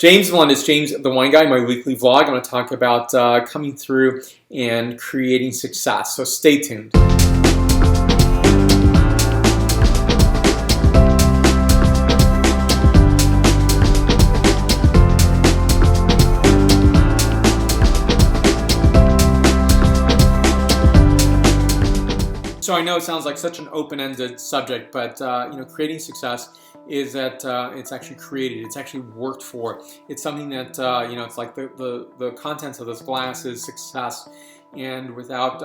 James Melendez, James the Wine Guy, my weekly vlog. I'm going to talk about coming through and creating success. So stay tuned. So I know it sounds like such an open-ended subject, but creating success is that it's actually created, it's actually worked for. It's something that it's like the contents of this glass is success, and without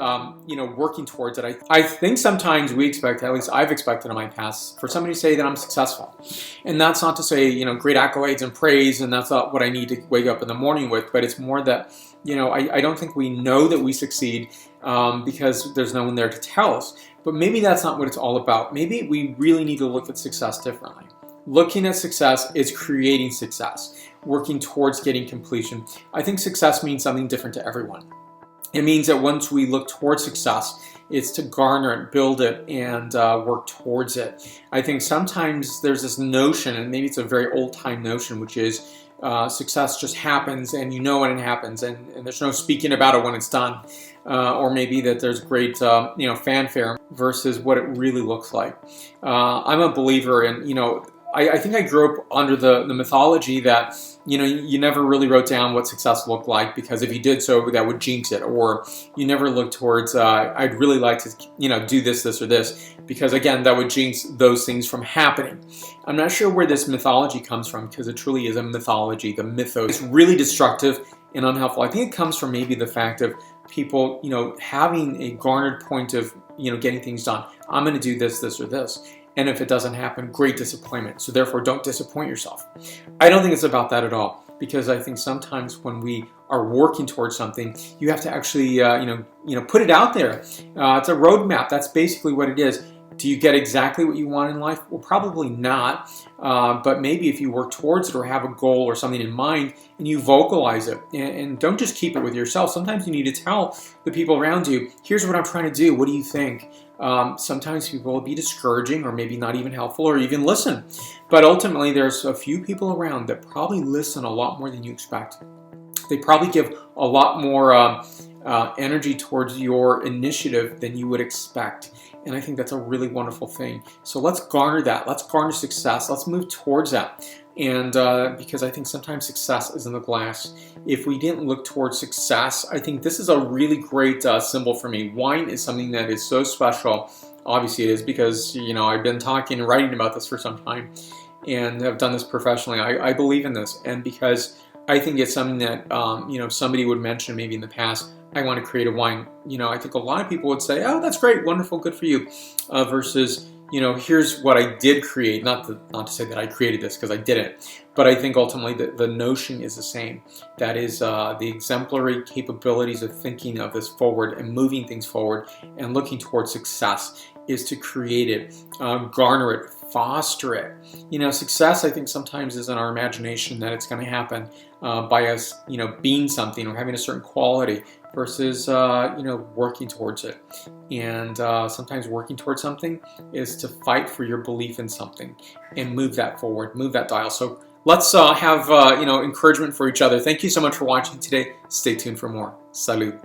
working towards it, I think sometimes we expect, at least I've expected in my past, for somebody to say that I'm successful, and that's not to say great accolades and praise, and that's not what I need to wake up in the morning with, but it's more that I don't think we know that we succeed because there's no one there to tell us. But maybe that's not what it's all about. Maybe we really need to look at success differently. Looking at success is creating success, working towards getting completion. I think success means something different to everyone. It means that once we look towards success, it's to garner it, build it, and work towards it. I think sometimes there's this notion, and maybe it's a very old-time notion, which is success just happens, and you know when it happens, and there's no speaking about it when it's done. Or maybe that there's great fanfare versus what it really looks like. I'm a believer in, I think I grew up under the mythology that you never really wrote down what success looked like, because if you did so, that would jinx it, or you never looked towards I'd really like to do this or this, because again that would jinx those things from happening. I'm not sure where this mythology comes from, because it truly is a mythology, the mythos. It's really destructive and unhelpful. I think it comes from maybe the fact of people having a garnered point of getting things done. I'm going to do this or this, and if it doesn't happen, great disappointment. So therefore, don't disappoint yourself. I don't think it's about that at all, because I think sometimes when we are working towards something, you have to actually put it out there. It's a roadmap. That's basically what it is. Do you get exactly what you want in life? Well, probably not, but maybe if you work towards it or have a goal or something in mind and you vocalize it, and don't just keep it with yourself. Sometimes you need to tell the people around you, here's what I'm trying to do, what do you think? Sometimes people will be discouraging or maybe not even helpful or even listen, but ultimately there's a few people around that probably listen a lot more than you expect. They probably give a lot more energy towards your initiative than you would expect. And I think that's a really wonderful thing. So let's garner that. Let's garner success. Let's move towards that. And because I think sometimes success is in the glass. If we didn't look towards success, I think this is a really great symbol for me. Wine is something that is so special. Obviously it is, because I've been talking and writing about this for some time and have done this professionally. I believe in this, and because I think it's something that somebody would mention maybe in the past, I want to create a wine. I think a lot of people would say, oh, that's great, wonderful, good for you, versus here's what I did create. Not to say that I created this, because I didn't, but I think ultimately the notion is the same. That is the exemplary capabilities of thinking of this forward and moving things forward and looking towards success is to create it, garner it, foster it. Success, I think, sometimes is in our imagination that it's going to happen by us, being something or having a certain quality, versus working towards it. And sometimes working towards something is to fight for your belief in something and move that forward, move that dial. So let's have encouragement for each other. Thank you so much for watching today. Stay tuned for more. Salud.